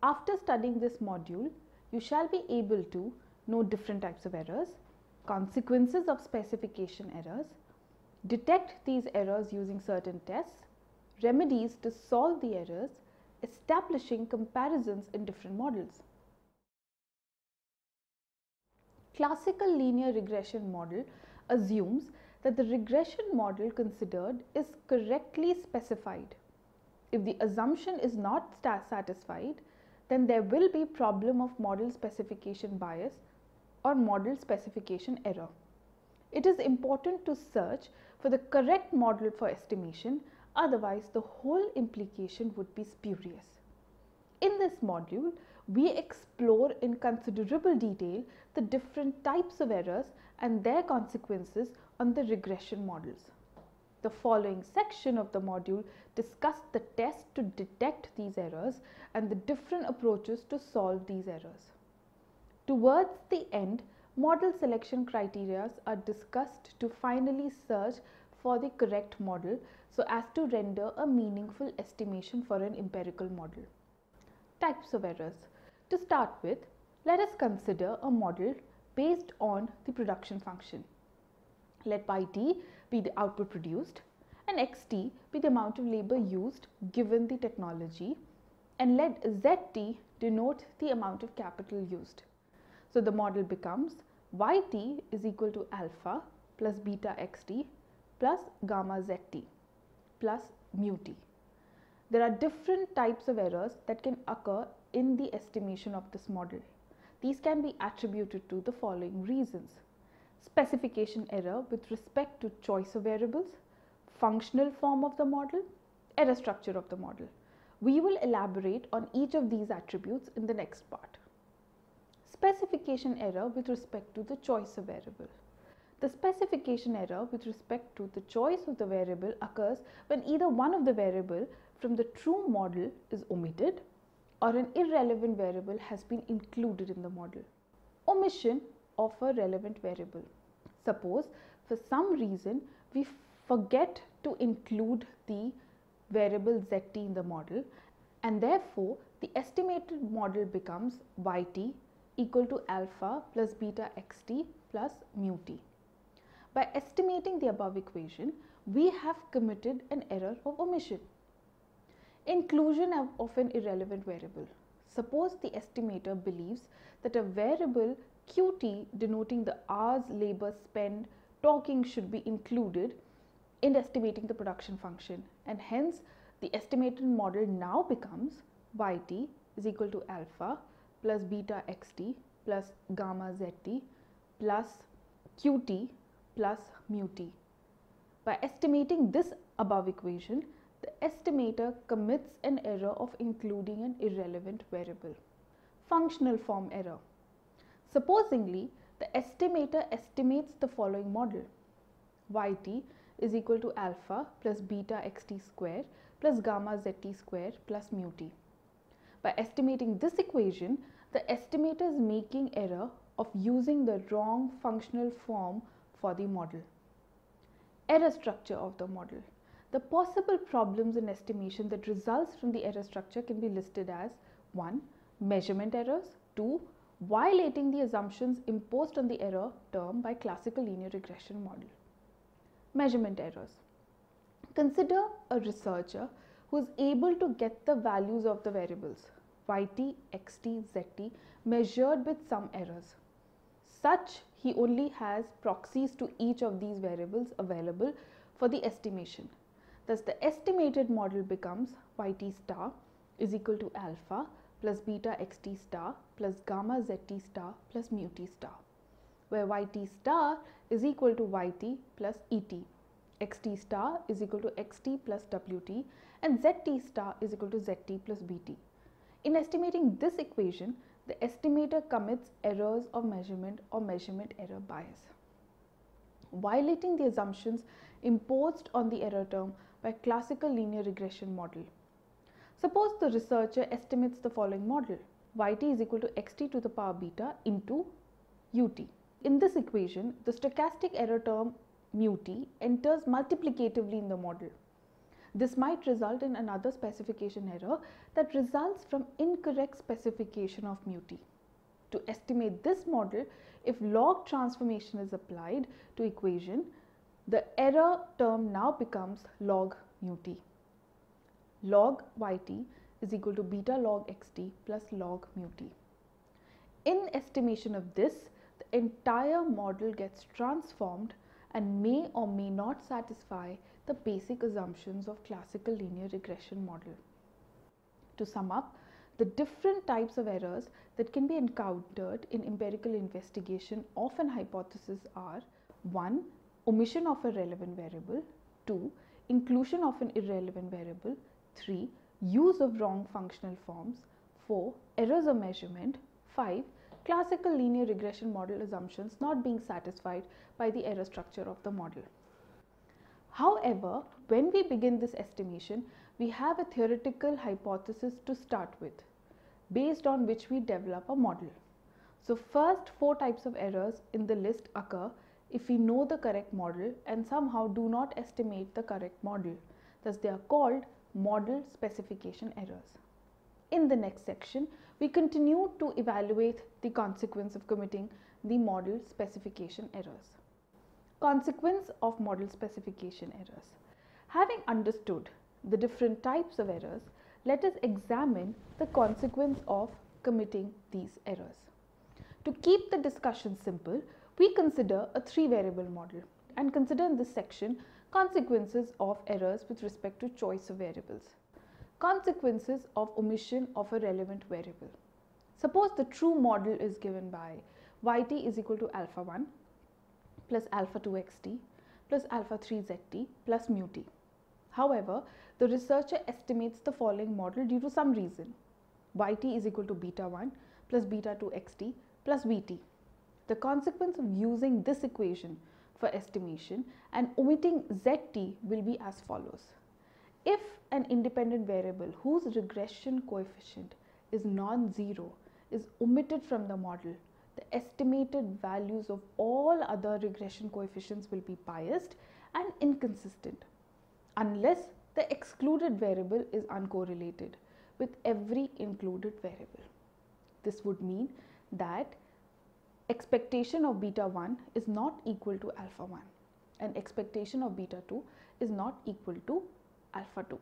After studying this module, you shall be able to know different types of errors, consequences of specification errors, detect these errors using certain tests, remedies to solve the errors, establishing comparisons in different models. Classical linear regression model assumes that the regression model considered is correctly specified. If the assumption is not satisfied, then there will be problem of model specification bias or model specification error. It is important to search for the correct model for estimation, otherwise the whole implication would be spurious. In this module, we explore in considerable detail the different types of errors and their consequences on the regression models. The following section of the module discusses the test to detect these errors and the different approaches to solve these errors. Towards the end, model selection criteria are discussed to finally search for the correct model so as to render a meaningful estimation for an empirical model. Types of errors. To start with, let us consider a model based on the production function. Let yt be the output produced and xt be the amount of labor used given the technology, and let zt denote the amount of capital used. So the model becomes yt is equal to alpha plus beta xt plus gamma zt plus mu t. There are different types of errors that can occur in the estimation of this model. These can be attributed to the following reasons: specification error with respect to choice of variables, functional form of the model, error structure of the model. We will elaborate on each of these attributes in the next part. Specification error with respect to the choice of variable. The specification error with respect to the choice of the variable occurs when either one of the variable from the true model is omitted or an irrelevant variable has been included in the model. Omission of a relevant variable. Suppose for some reason we forget to include the variable zt in the model, and therefore the estimated model becomes yt equal to alpha plus beta xt plus mu t. By estimating the above equation, we have committed an error of omission. Inclusion of an irrelevant variable. Suppose the estimator believes that a variable qt denoting the hours labor spent talking should be included in estimating the production function, and hence the estimated model now becomes yt is equal to alpha plus beta xt plus gamma zt plus qt plus mu t. By estimating this above equation, the estimator commits an error of including an irrelevant variable. Functional form error. Supposingly, the estimator estimates the following model: yt is equal to alpha plus beta xt square plus gamma zt square plus mu t. By estimating this equation, the estimator is making error of using the wrong functional form for the model. Error structure of the model. The possible problems in estimation that results from the error structure can be listed as 1. Measurement errors, 2. Violating the assumptions imposed on the error term by classical linear regression model. Measurement errors. Consider a researcher who is able to get the values of the variables yt, xt, zt measured with some errors. Such he only has proxies to each of these variables available for the estimation. Thus the estimated model becomes yt star is equal to alpha plus beta xt star plus gamma zt star plus mu t star, where yt star is equal to yt plus et, xt star is equal to xt plus wt, and zt star is equal to zt plus bt. In estimating this equation, the estimator commits errors of measurement or measurement error bias. Violating the assumptions imposed on the error term by classical linear regression model. Suppose the researcher estimates the following model: yt is equal to xt to the power beta into ut. In this equation, the stochastic error term mu t enters multiplicatively in the model. This might result in another specification error that results from incorrect specification of mu t. To estimate this model, if log transformation is applied to equation, the error term now becomes log mu t. Log yt is equal to beta log xt plus log mu t. In estimation of this, the entire model gets transformed and may or may not satisfy the basic assumptions of classical linear regression model. To sum up, the different types of errors that can be encountered in empirical investigation of an hypothesis are: 1. Omission of a relevant variable, 2. Inclusion of an irrelevant variable, 3. Use of wrong functional forms, 4. Errors of measurement, 5. Classical linear regression model assumptions not being satisfied by the error structure of the model. However, when we begin this estimation, we have a theoretical hypothesis to start with, based on which we develop a model. So first 4 types of errors in the list occur if we know the correct model and somehow do not estimate the correct model. Thus they are called model specification errors. In the next section, we continue to evaluate the consequence of committing the model specification errors. Consequence of model specification errors. Having understood the different types of errors, let us examine the consequence of committing these errors. To keep the discussion simple, we consider a 3-variable model and consider in this section consequences of errors with respect to choice of variables. Consequences of omission of a relevant variable. Suppose the true model is given by yt is equal to alpha 1 plus alpha 2 xt plus alpha 3 zt plus mu t. However, the researcher estimates the following model due to some reason: yt is equal to beta 1 plus beta 2 xt plus vt. The consequence of using this equation for estimation and omitting zt will be as follows. If an independent variable whose regression coefficient is non-zero is omitted from the model, the estimated values of all other regression coefficients will be biased and inconsistent, unless the excluded variable is uncorrelated with every included variable. This would mean that expectation of beta 1 is not equal to alpha 1 and expectation of beta 2 is not equal to alpha 2,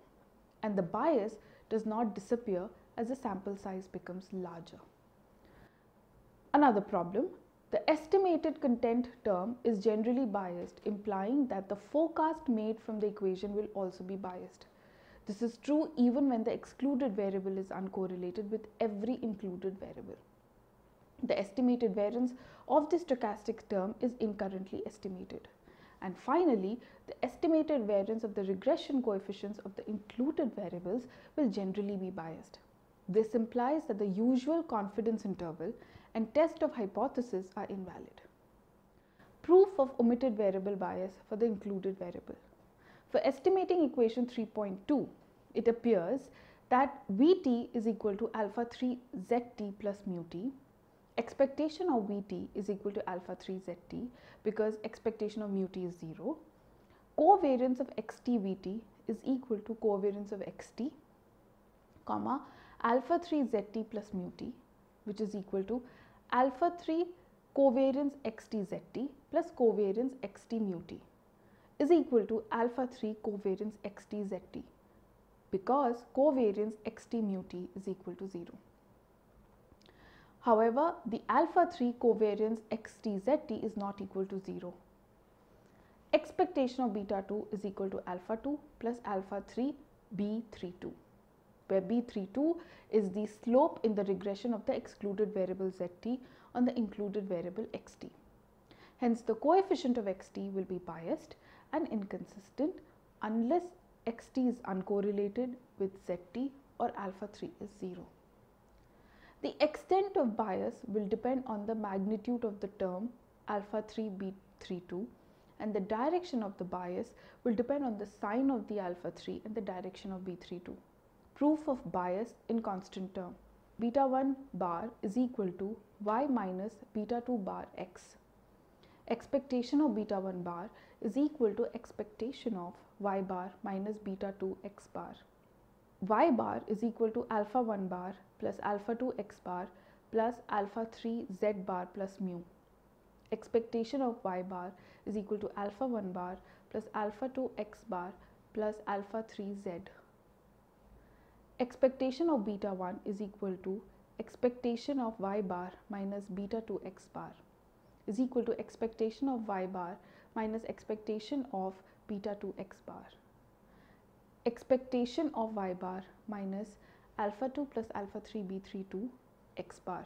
and the bias does not disappear as the sample size becomes larger. Another problem: the estimated content term is generally biased, implying that the forecast made from the equation will also be biased. This is true even when the excluded variable is uncorrelated with every included variable. The estimated variance of the stochastic term is incorrectly estimated. And finally, the estimated variance of the regression coefficients of the included variables will generally be biased. This implies that the usual confidence interval and test of hypothesis are invalid. Proof of omitted variable bias for the included variable. For estimating equation 3.2, it appears that Vt is equal to alpha 3 zt plus mu t. Expectation of Vt is equal to alpha 3 zt because expectation of mu t is 0. Covariance of xt Vt is equal to covariance of xt, comma, alpha 3 zt plus mu t, which is equal to alpha 3 covariance xt zt plus covariance xt mu t is equal to alpha 3 covariance xt zt because covariance xt mu t is equal to 0. However, the alpha 3 covariance xt zt is not equal to 0. Expectation of beta 2 is equal to alpha 2 plus alpha 3 b32, where b32 is the slope in the regression of the excluded variable zt on the included variable xt. Hence, the coefficient of xt will be biased and inconsistent unless xt is uncorrelated with zt or alpha 3 is 0. The extent of bias will depend on the magnitude of the term alpha 3 b32, and the direction of the bias will depend on the sign of the alpha 3 and the direction of b32. Proof of bias in constant term. Beta 1 bar is equal to y minus beta 2 bar x. Expectation of beta 1 bar is equal to expectation of y bar minus beta 2 x bar. Y bar is equal to alpha 1 bar plus alpha 2 x bar plus alpha 3 z bar plus mu. Expectation of y bar is equal to alpha 1 bar plus alpha 2 x bar plus alpha 3 z. Expectation of beta 1 is equal to expectation of y bar minus beta 2 x bar is equal to expectation of y bar minus expectation of beta 2 x bar. Expectation of y bar minus alpha 2 plus alpha 3 b32 x bar,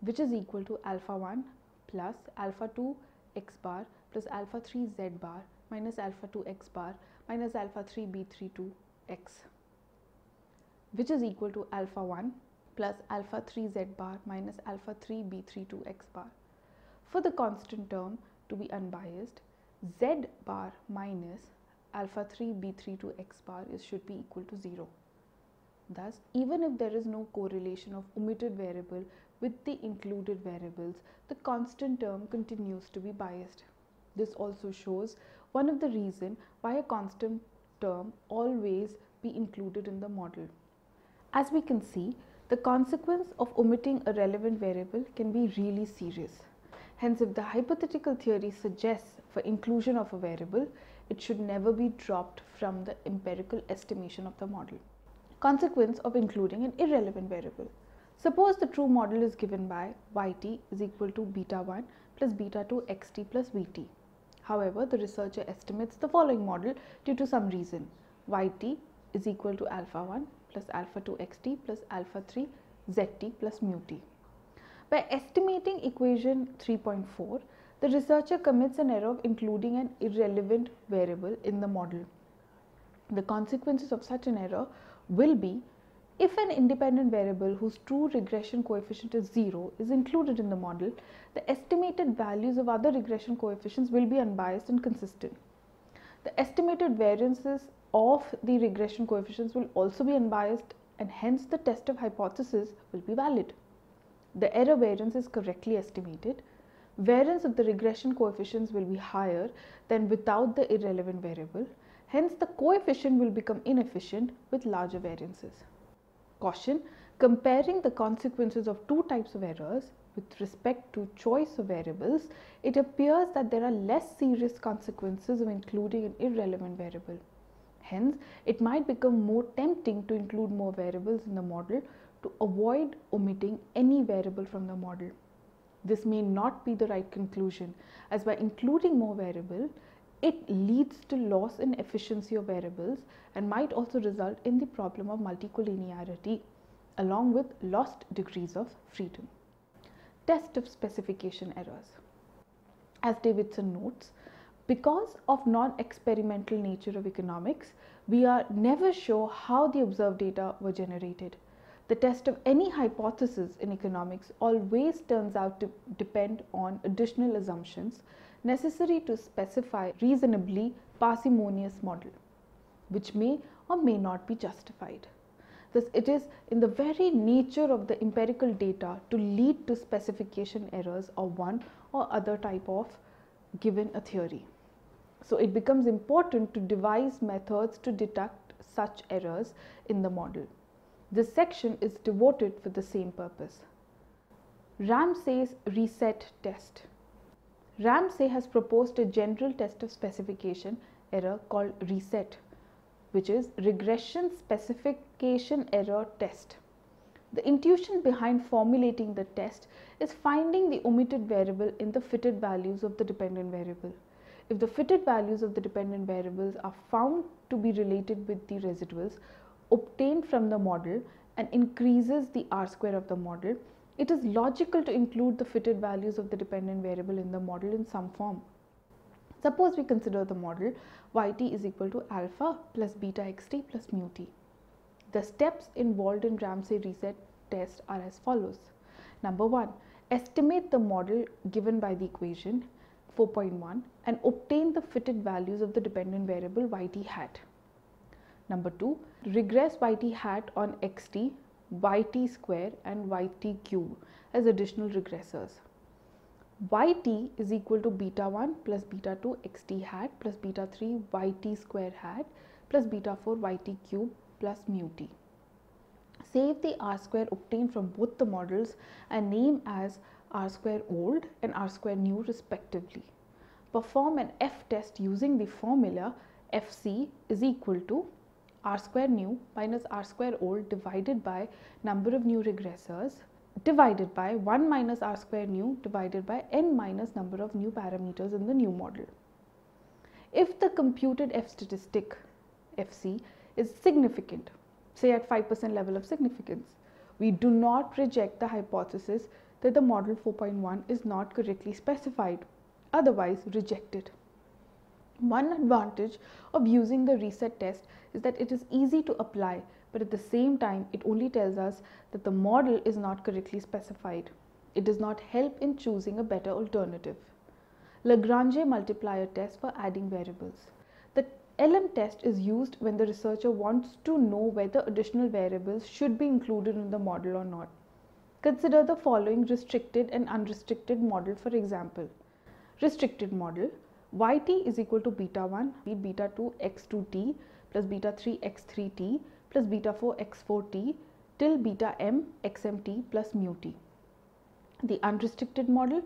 which is equal to alpha 1 plus alpha 2 x bar plus alpha 3 z bar minus alpha 2 x bar minus alpha 3 b32 x, which is equal to alpha 1 plus alpha 3 z bar minus alpha 3 b32 x bar. For the constant term to be unbiased, z bar minus alpha 3 b32 x bar should be equal to 0. Thus, even if there is no correlation of omitted variable with the included variables, the constant term continues to be biased. This also shows one of the reasons why a constant term always be included in the model. As we can see, the consequence of omitting a relevant variable can be really serious. Hence, if the hypothetical theory suggests for inclusion of a variable, it should never be dropped from the empirical estimation of the model. Consequence of including an irrelevant variable. Suppose the true model is given by yt is equal to beta 1 plus beta 2 xt plus vt. However, the researcher estimates the following model due to some reason. Yt is equal to alpha 1 plus alpha 2 xt plus alpha 3 zt plus mu t. By estimating equation 3.4, the researcher commits an error of including an irrelevant variable in the model. The consequences of such an error will be, if an independent variable whose true regression coefficient is 0 is included in the model, the estimated values of other regression coefficients will be unbiased and consistent. The estimated variances of the regression coefficients will also be unbiased, and hence the test of hypothesis will be valid. The error variance is correctly estimated. Variance of the regression coefficients will be higher than without the irrelevant variable. Hence, the coefficient will become inefficient with larger variances. Caution: comparing the consequences of two types of errors with respect to choice of variables, it appears that there are less serious consequences of including an irrelevant variable. Hence, it might become more tempting to include more variables in the model to avoid omitting any variable from the model. This may not be the right conclusion, as by including more variables, it leads to loss in efficiency of variables and might also result in the problem of multicollinearity, along with lost degrees of freedom. Test of specification errors. As Davidson notes, because of non-experimental nature of economics, we are never sure how the observed data were generated. The test of any hypothesis in economics always turns out to depend on additional assumptions necessary to specify reasonably parsimonious model, which may or may not be justified. Thus, it is in the very nature of the empirical data to lead to specification errors of one or other type of given a theory. So, it becomes important to devise methods to detect such errors in the model. This section is devoted for the same purpose. Ramsey's reset test. Ramsey has proposed a general test of specification error called reset, which is regression specification error test. The intuition behind formulating the test is finding the omitted variable in the fitted values of the dependent variable. If the fitted values of the dependent variables are found to be related with the residuals obtained from the model and increases the R square of the model, it is logical to include the fitted values of the dependent variable in the model in some form. Suppose we consider the model yt is equal to alpha plus beta xt plus mu t. The steps involved in Ramsey reset test are as follows. Number 1, estimate the model given by the equation 4.1 and obtain the fitted values of the dependent variable yt hat. Number 2, regress yt hat on xt, yt square and yt cube as additional regressors. yt is equal to beta 1 plus beta 2 xt hat plus beta 3 yt square hat plus beta 4 yt cube plus mu t. Save the r square obtained from both the models and name as r square old and r square new respectively. Perform an F test using the formula Fc is equal to r square new minus r square old divided by number of new regressors divided by 1 minus r square new divided by n minus number of new parameters in the new model. If the computed F statistic Fc is significant, say at 5% level of significance, we do not reject the hypothesis that the model 4.1 is not correctly specified, otherwise reject it. One advantage of using the reset test is that it is easy to apply, but at the same time it only tells us that the model is not correctly specified. It does not help in choosing a better alternative. Lagrange multiplier test for adding variables. The LM test is used when the researcher wants to know whether additional variables should be included in the model or not. Consider the following restricted and unrestricted model for example. Restricted model: yt is equal to beta 1 beta 2 x2t plus beta 3 x3t plus beta 4 x4t till beta m xmt plus mu t. The unrestricted model: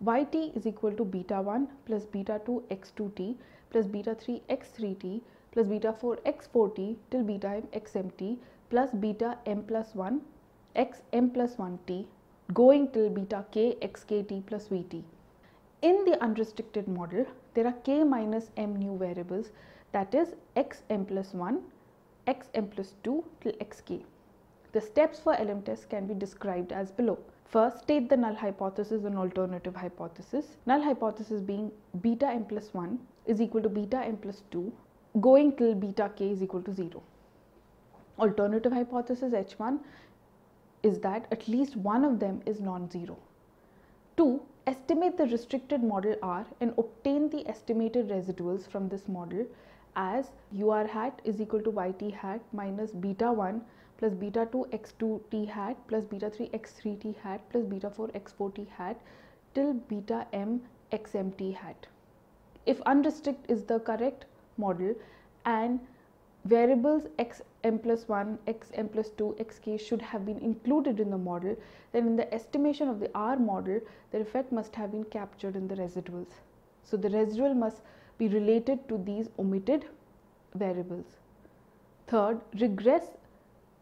yt is equal to beta 1 plus beta 2 x2t plus beta 3 x3t plus beta 4 x4t till beta m xmt plus beta m plus 1 x m plus 1t going till beta k xkt plus vt. In the unrestricted model, there are k minus m new variables, that is x m plus 1, x m plus 2 till xk. The steps for LM test can be described as below. First, state the null hypothesis and alternative hypothesis. Null hypothesis being beta m plus 1 is equal to beta m plus 2 going till beta k is equal to 0. Alternative hypothesis H1 is that at least one of them is non-zero. 2. Estimate the restricted model R and obtain the estimated residuals from this model as UR hat is equal to YT hat minus beta 1 plus beta 2 x2t hat plus beta 3 x3t hat plus beta 4 x4t hat till beta m xmt hat. If unrestricted is the correct model and variables x m plus 1, x m plus 2, xk should have been included in the model, then in the estimation of the R model, the effect must have been captured in the residuals. So the residual must be related to these omitted variables. Third, regress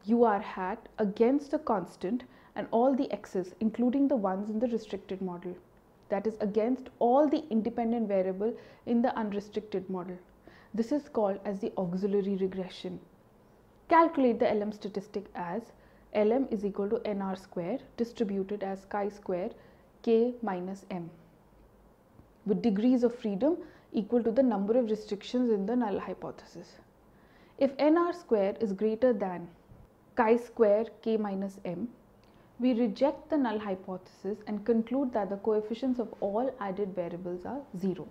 UR hat against a constant and all the x's including the ones in the restricted model, that is against all the independent variable in the unrestricted model. This is called as the auxiliary regression. Calculate the LM statistic as LM is equal to NR square distributed as chi square k minus m with degrees of freedom equal to the number of restrictions in the null hypothesis. If NR square is greater than chi square k minus m, we reject the null hypothesis and conclude that the coefficients of all added variables are 0.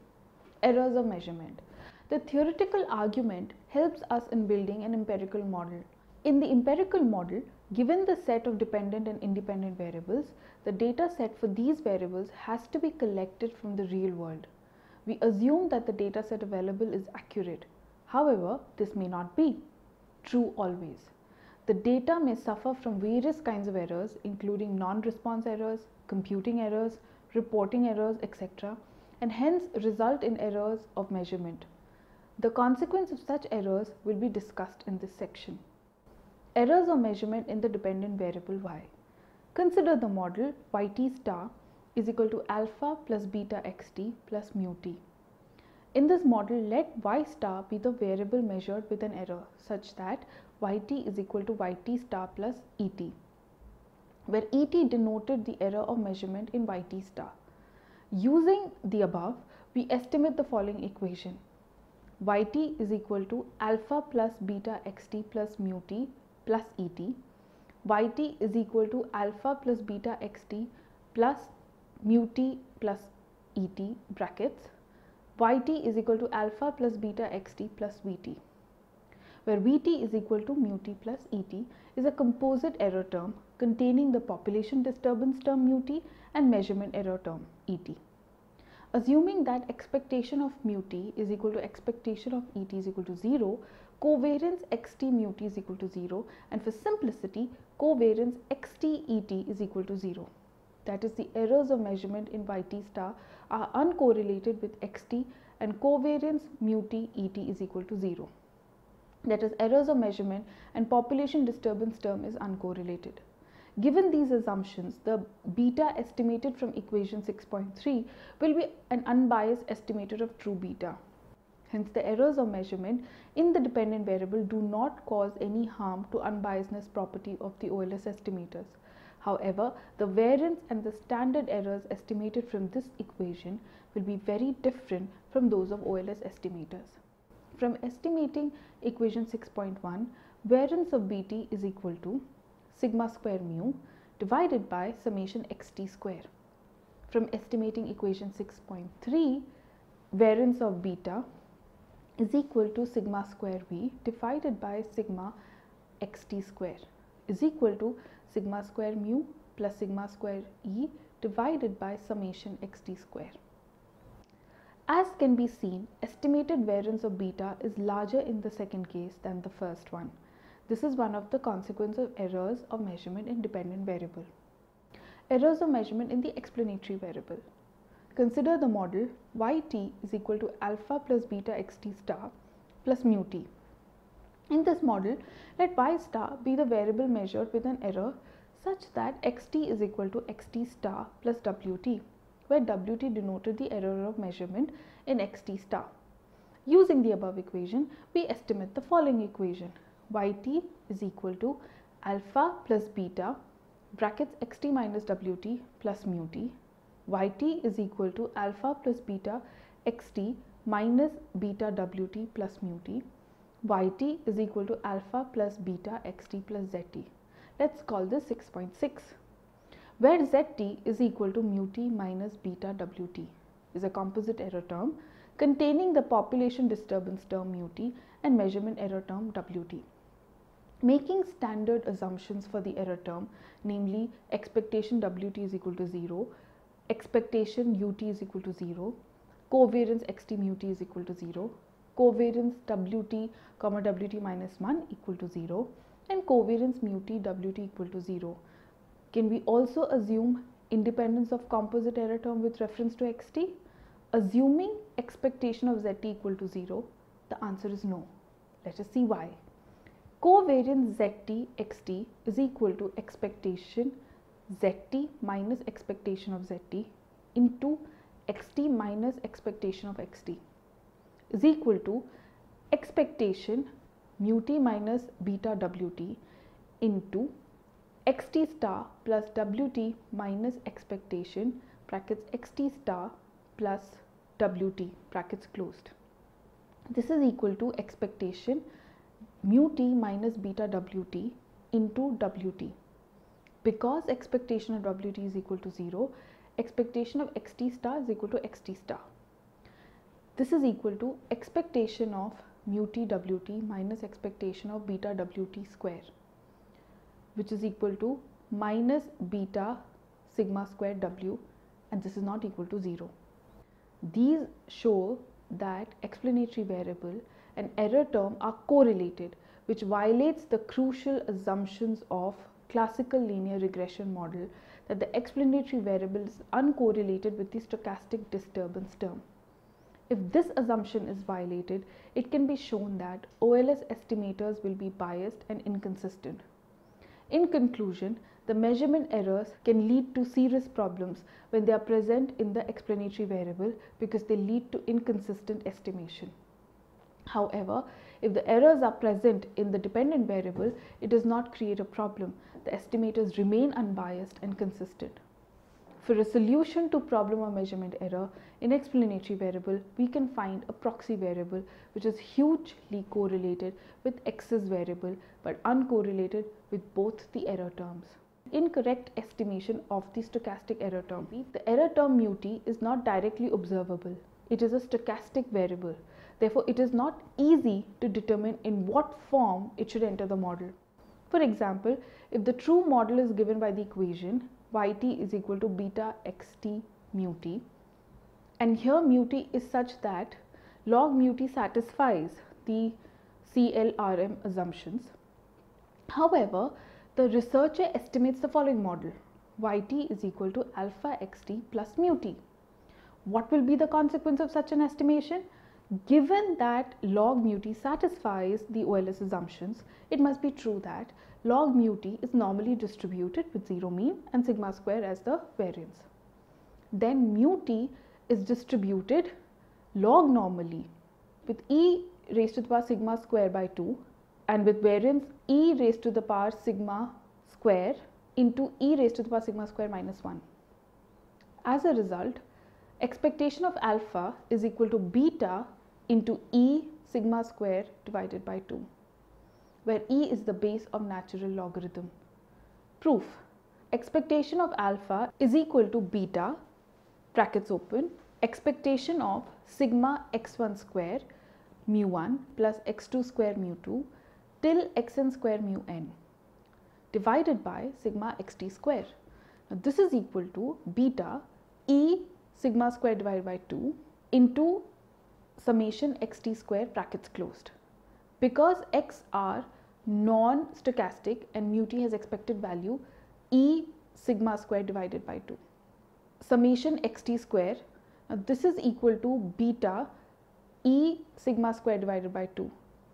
Errors of measurement. The theoretical argument helps us in building an empirical model. In the empirical model, given the set of dependent and independent variables, the data set for these variables has to be collected from the real world. We assume that the data set available is accurate. However, this may not be true always. The data may suffer from various kinds of errors, including non-response errors, computing errors, reporting errors, etc., and hence result in errors of measurement. The consequence of such errors will be discussed in this section. Errors of measurement in the dependent variable y. Consider the model yt star is equal to alpha plus beta xt plus mu t. In this model, let y star be the variable measured with an error such that yt is equal to yt star plus et, where et denoted the error of measurement in yt star. Using the above, we estimate the following equation: yt is equal to alpha plus beta xt plus mu t plus et, yt is equal to alpha plus beta xt plus mu t plus et brackets, yt is equal to alpha plus beta xt plus vt, where vt is equal to mu t plus et is a composite error term containing the population disturbance term mu t and measurement error term et. Assuming that expectation of mu t is equal to expectation of et is equal to 0, covariance xt mu t is equal to 0, and for simplicity, covariance xt et is equal to 0. That is, the errors of measurement in yt star are uncorrelated with xt, and covariance mu t et is equal to 0. That is, errors of measurement and population disturbance term is uncorrelated. Given these assumptions, the beta estimated from equation 6.3 will be an unbiased estimator of true beta. Hence, the errors of measurement in the dependent variable do not cause any harm to unbiasedness property of the OLS estimators. However, the variance and the standard errors estimated from this equation will be very different from those of OLS estimators. From estimating equation 6.1, variance of Bt is equal to sigma square mu divided by summation xt square. From estimating equation 6.3, variance of beta is equal to sigma square v divided by sigma xt square is equal to sigma square mu plus sigma square e divided by summation xt square. As can be seen, estimated variance of beta is larger in the second case than the first one. This is one of the consequences of errors of measurement in dependent variable. Errors of measurement in the explanatory variable. Consider the model yt is equal to alpha plus beta xt star plus mu t. In this model, let y star be the variable measured with an error such that xt is equal to xt star plus wt, where wt denoted the error of measurement in xt star. Using the above equation, we estimate the following equation: yt is equal to alpha plus beta brackets xt minus wt plus mu t, yt is equal to alpha plus beta xt minus beta wt plus mu t, yt is equal to alpha plus beta xt plus zt. Let's call this 6.6, where zt is equal to mu t minus beta wt is a composite error term containing the population disturbance term mu t and measurement error term wt. Making standard assumptions for the error term, namely expectation wt is equal to 0, expectation ut is equal to 0, covariance xt mu t is equal to 0, covariance wt comma wt minus 1 equal to 0, and covariance mu t wt equal to 0. Can we also assume independence of composite error term with reference to xt? Assuming expectation of zt equal to 0, the answer is no. Let us see why. Covariance zt xt is equal to expectation zt minus expectation of zt into xt minus expectation of xt is equal to expectation mu t minus beta wt into xt star plus wt minus expectation brackets xt star plus wt brackets closed. This is equal to expectation mu t minus beta wt into wt. Because expectation of wt is equal to 0, expectation of xt star is equal to xt star. This is equal to expectation of mu t wt minus expectation of beta wt square, which is equal to minus beta sigma square w, and this is not equal to 0. These show that explanatory variable and error term are correlated, which violates the crucial assumptions of classical linear regression model that the explanatory variable is uncorrelated with the stochastic disturbance term. If this assumption is violated, it can be shown that OLS estimators will be biased and inconsistent. In conclusion, the measurement errors can lead to serious problems when they are present in the explanatory variable because they lead to inconsistent estimation. However, if the errors are present in the dependent variable, it does not create a problem. The estimators remain unbiased and consistent. For a solution to problem of measurement error in explanatory variable, we can find a proxy variable which is hugely correlated with excess variable but uncorrelated with both the error terms. Incorrect estimation of the stochastic error term. The error term mu t is not directly observable. It is a stochastic variable. Therefore, it is not easy to determine in what form it should enter the model. For example, if the true model is given by the equation yt is equal to beta xt mu t, and here mu t is such that log mu t satisfies the CLRM assumptions. However, the researcher estimates the following model: yt is equal to alpha xt plus mu t. What will be the consequence of such an estimation? Given that log mu t satisfies the OLS assumptions, it must be true that log mu t is normally distributed with 0 mean and sigma square as the variance. Then mu t is distributed log normally with e raised to the power sigma square by 2 and with variance e raised to the power sigma square into e raised to the power sigma square minus 1. As a result, expectation of alpha is equal to beta into e sigma square divided by 2, where e is the base of natural logarithm. Proof: expectation of alpha is equal to beta brackets open expectation of sigma x1 square mu 1 plus x2 square mu 2 till xn square mu n divided by sigma xt square. Now this is equal to beta e sigma square divided by 2 into summation xt square brackets closed. Because x are non-stochastic and mu t has expected value, e sigma square divided by 2. Summation xt square, now this is equal to beta e sigma square divided by 2.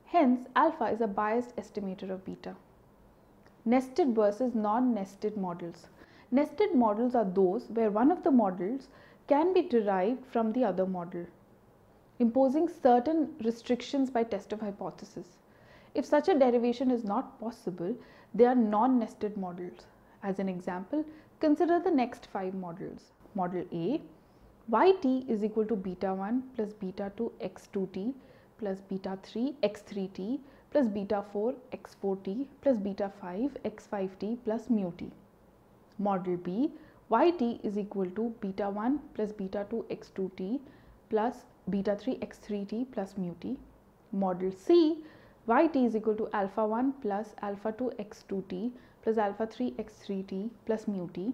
Hence, alpha is a biased estimator of beta. Nested versus non-nested models. Nested models are those where one of the models can be derived from the other model, imposing certain restrictions by test of hypothesis. If such a derivation is not possible, they are non-nested models. As an example, consider the next 5 models. Model A, yt is equal to beta 1 plus beta 2 x2t plus beta 3 x3t plus beta 4 x4t plus beta 5 x5t plus mu t. Model B, yt is equal to beta 1 plus beta 2 x2t plus beta 3 x3t plus mu t. Model C, yt is equal to alpha 1 plus alpha 2 x2t plus alpha 3 x3t plus mu t.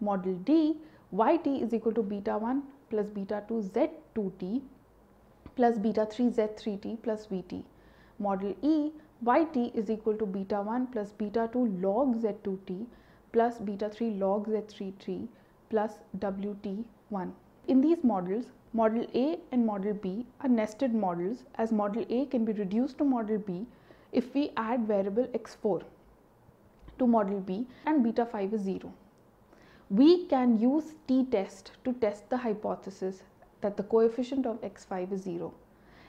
Model D, yt is equal to beta 1 plus beta 2 z2t plus beta 3 z3t plus vt. Model E, yt is equal to beta 1 plus beta 2 log z2t plus beta 3 log z3t plus wt1. In these models, Model A and Model B are nested models, as Model A can be reduced to Model B if we add variable x4 to Model B and beta 5 is 0. We can use t-test to test the hypothesis that the coefficient of x5 is 0.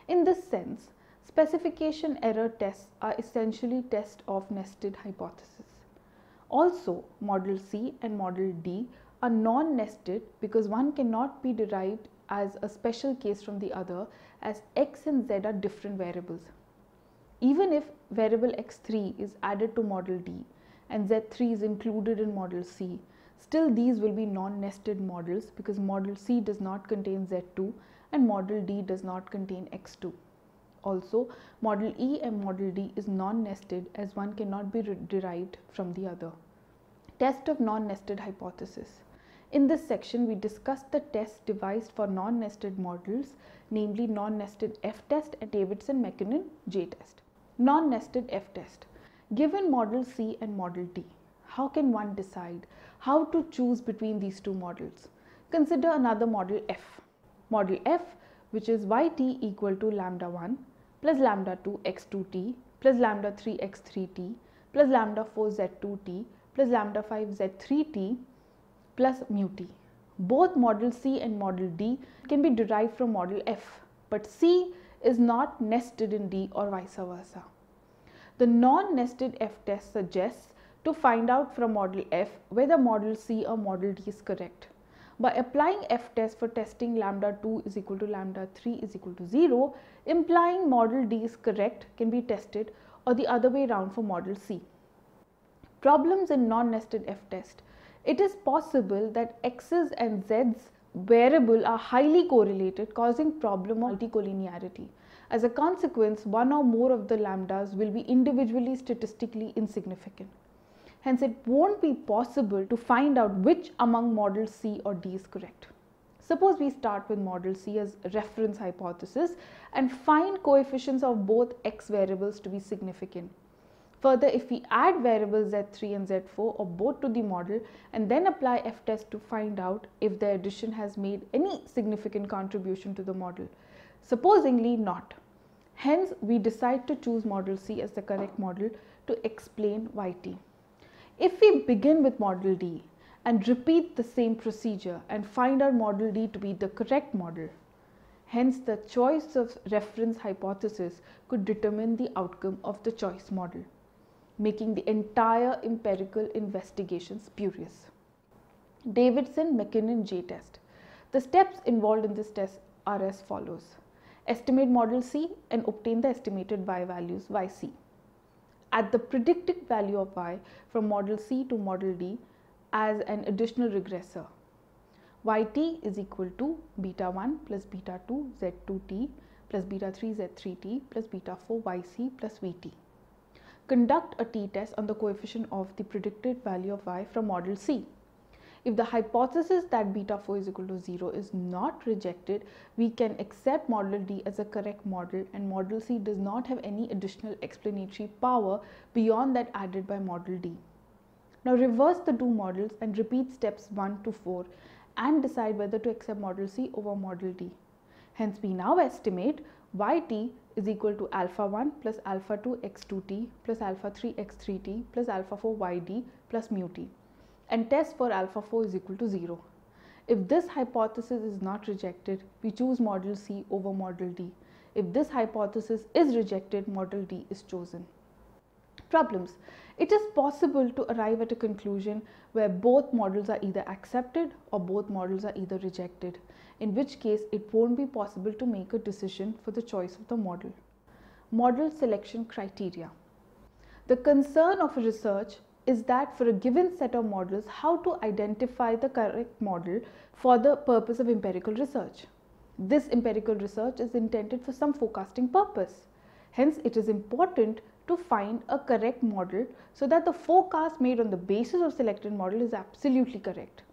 In this sense, specification error tests are essentially tests of nested hypothesis. Also, Model C and Model D are non-nested because one cannot be derived as a special case from the other, as x and z are different variables. Even if variable x3 is added to Model D and z3 is included in Model C, still these will be non-nested models because Model C does not contain z2 and Model D does not contain x2. Also, Model E and Model D is non-nested as one cannot be derived from the other. Test of non-nested hypothesis. In this section, we discussed the tests devised for non-nested models, namely non-nested F-test and Davidson-MacKinnon J-test. Non-nested F-test. Given Model C and Model D, how can one decide how to choose between these two models? Consider another model F. Model F, which is yt equal to lambda 1 plus lambda 2 x2t plus lambda 3 x3t plus lambda 4 z2t plus lambda 5 z3t plus mu t. Both Model C and Model D can be derived from Model F, but C is not nested in D or vice versa. The non-nested F-test suggests to find out from Model F whether Model C or Model D is correct. By applying F-test for testing lambda 2 is equal to lambda 3 is equal to 0, implying Model D is correct can be tested, or the other way around for Model C. Problems in non-nested F-test. It is possible that x's and z's variable are highly correlated, causing problem of multicollinearity. As a consequence, one or more of the lambdas will be individually statistically insignificant. Hence, it won't be possible to find out which among Model C or D is correct. Suppose we start with model C as reference hypothesis and find coefficients of both x variables to be significant. Further, if we add variables z3 and z4 or both to the model and then apply f-test to find out if the addition has made any significant contribution to the model. Supposingly not. Hence, we decide to choose model C as the correct model to explain yt. If we begin with model D and repeat the same procedure and find our model D to be the correct model, hence the choice of reference hypothesis could determine the outcome of the choice model, making the entire empirical investigation spurious. Davidson-MacKinnon J-test. The steps involved in this test are as follows. Estimate model C and obtain the estimated y values yc. Add the predicted value of y from model C to model D as an additional regressor. Yt is equal to beta 1 plus beta 2 z2t plus beta 3 z3t plus beta 4 yc plus vt. Conduct a t-test on the coefficient of the predicted value of y from model C. If the hypothesis that beta 4 is equal to 0 is not rejected, we can accept model D as a correct model and model C does not have any additional explanatory power beyond that added by model D. Now reverse the two models and repeat steps 1 to 4 and decide whether to accept model C over model D. Hence we now estimate yt is equal to alpha 1 plus alpha 2 x2t plus alpha 3 x3t plus alpha 4 yd plus mu t, and test for alpha 4 is equal to 0. If this hypothesis is not rejected, we choose model C over model D. If this hypothesis is rejected, model D is chosen. Problems. It is possible to arrive at a conclusion where both models are either accepted or both models are either rejected, in which case it won't be possible to make a decision for the choice of the model. Model selection criteria. The concern of research is that for a given set of models, how to identify the correct model for the purpose of empirical research. This empirical research is intended for some forecasting purpose. Hence, it is important to find a correct model so that the forecast made on the basis of selected model is absolutely correct.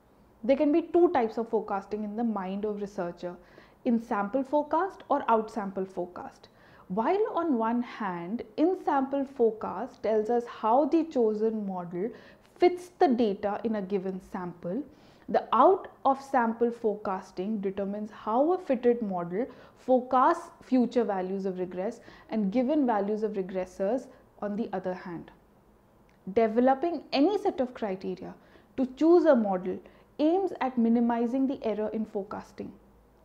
There can be two types of forecasting in the mind of researcher, in-sample forecast or out-sample forecast. While on one hand, in-sample forecast tells us how the chosen model fits the data in a given sample, the out-of-sample forecasting determines how a fitted model forecasts future values of regress and given values of regressors on the other hand. Developing any set of criteria to choose a model aims at minimizing the error in forecasting.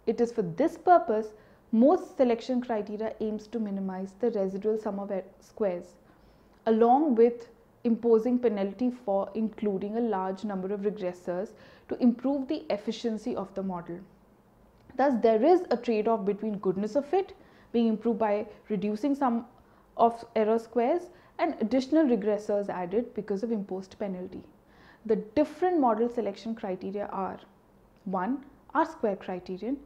It is for this purpose most selection criteria aims to minimize the residual sum of squares, along with imposing penalty for including a large number of regressors to improve the efficiency of the model. Thus, there is a trade-off between goodness of fit being improved by reducing sum of error squares and additional regressors added because of imposed penalty. The different model selection criteria are 1. R-square criterion,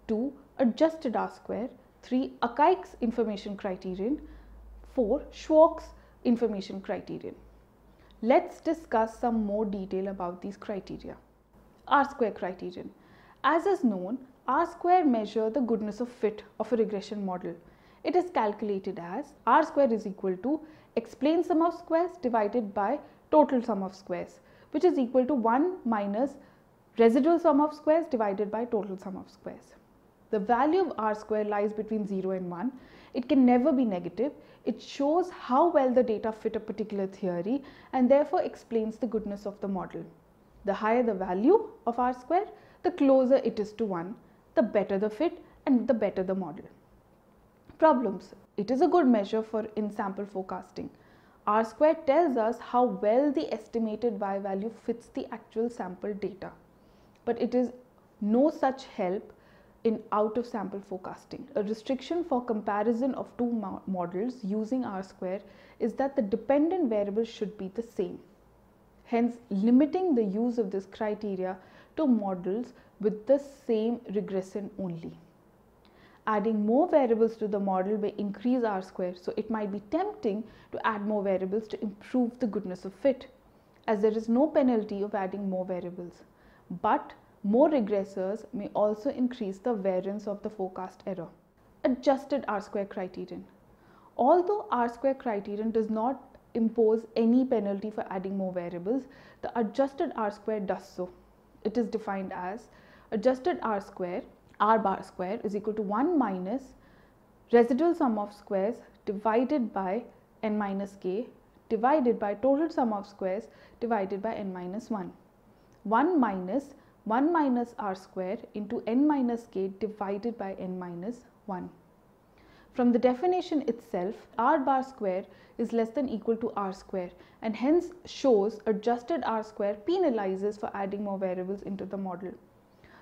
2. Adjusted R-square, 3. Akaik's information criterion, 4. Schwartz's information criterion. Let's discuss some more detail about these criteria. R-square criterion. As is known, R-square measures the goodness of fit of a regression model. It is calculated as R-square is equal to explained sum of squares divided by total sum of squares, which is equal to 1 minus residual sum of squares divided by total sum of squares. The value of R-square lies between 0 and 1. It can never be negative. It shows how well the data fit a particular theory and therefore explains the goodness of the model. The higher the value of R-square, the closer it is to 1, the better the fit and the better the model. Problems. It is a good measure for in-sample forecasting. R-square tells us how well the estimated y value fits the actual sample data, but it is no such help in out-of-sample forecasting. A restriction for comparison of two models using R-square is that the dependent variables should be the same. Hence, limiting the use of this criteria to models with the same regression only. Adding more variables to the model may increase R-square, so it might be tempting to add more variables to improve the goodness of fit, as there is no penalty of adding more variables. But More regressors may also increase the variance of the forecast error. Adjusted R-square criterion. Although R-square criterion does not impose any penalty for adding more variables, the adjusted R-square does so. It is defined as adjusted R-square, R bar square is equal to 1 minus residual sum of squares divided by n minus k divided by total sum of squares divided by n minus 1. 1 minus r square into n minus k divided by n minus 1. From the definition itself, r bar square is less than equal to r square and hence shows adjusted r square penalizes for adding more variables into the model.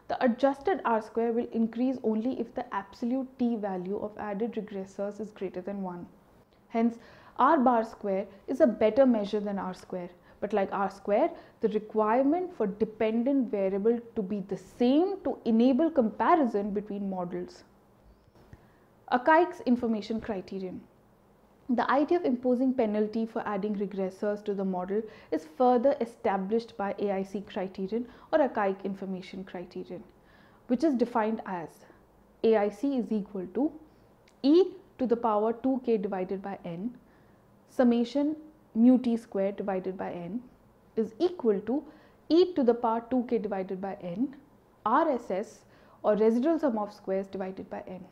The adjusted r square will increase only if the absolute t value of added regressors is greater than 1. Hence, r bar square is a better measure than r square. But like r square, the requirement for dependent variable to be the same to enable comparison between models. Akaik's information criterion. The idea of imposing penalty for adding regressors to the model is further established by AIC criterion or Akaik information criterion, which is defined as AIC is equal to e to the power 2k divided by n summation mu t square divided by n is equal to e to the power 2k divided by n RSS or residual sum of squares divided by n,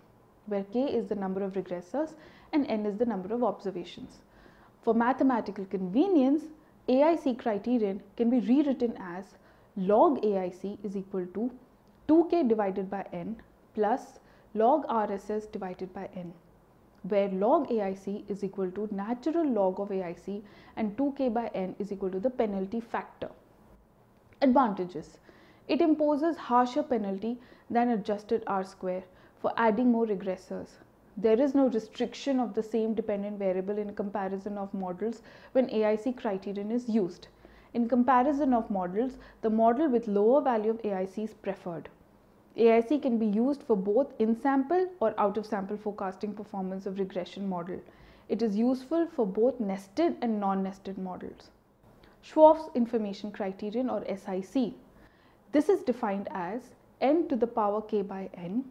where k is the number of regressors and n is the number of observations. For mathematical convenience, AIC criterion can be rewritten as log AIC is equal to 2k divided by n plus log RSS divided by n, where log AIC is equal to natural log of AIC and 2k by n is equal to the penalty factor. Advantages. It imposes harsher penalty than adjusted R square for adding more regressors. There is no restriction of the same dependent variable in comparison of models when AIC criterion is used. In comparison of models, the model with lower value of AIC is preferred. AIC can be used for both in-sample or out-of-sample forecasting performance of regression model. It is useful for both nested and non-nested models. Schwarf's information criterion or SIC. This is defined as n to the power k by n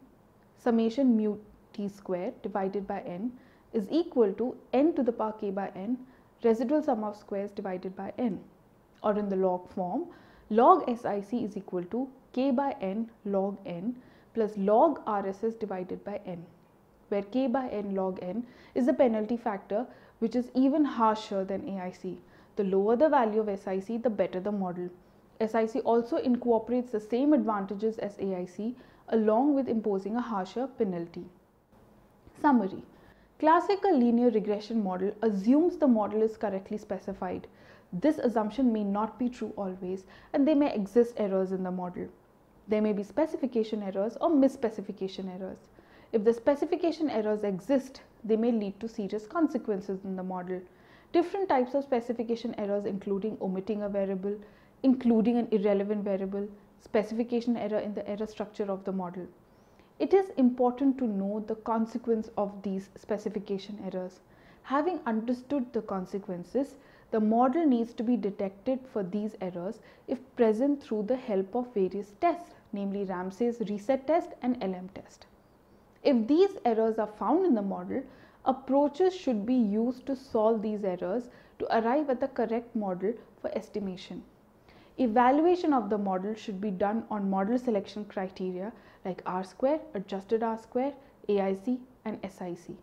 summation mu t square divided by n is equal to n to the power k by n residual sum of squares divided by n, or in the log form, log SIC is equal to k by n log n plus log RSS divided by n, where k by n log n is the penalty factor, which is even harsher than AIC. The lower the value of SIC, the better the model. SIC also incorporates the same advantages as AIC along with imposing a harsher penalty. Summary. Classical linear regression model assumes the model is correctly specified. This assumption may not be true always, and there may exist errors in the model. There may be specification errors or misspecification errors. If the specification errors exist, they may lead to serious consequences in the model. Different types of specification errors including omitting a variable, including an irrelevant variable, specification error in the error structure of the model. It is important to know the consequence of these specification errors. Having understood the consequences, the model needs to be detected for these errors if present through the help of various tests, namely Ramsey's reset test and LM test. If these errors are found in the model, approaches should be used to solve these errors to arrive at the correct model for estimation. Evaluation of the model should be done on model selection criteria like R square, adjusted R square, AIC and SIC.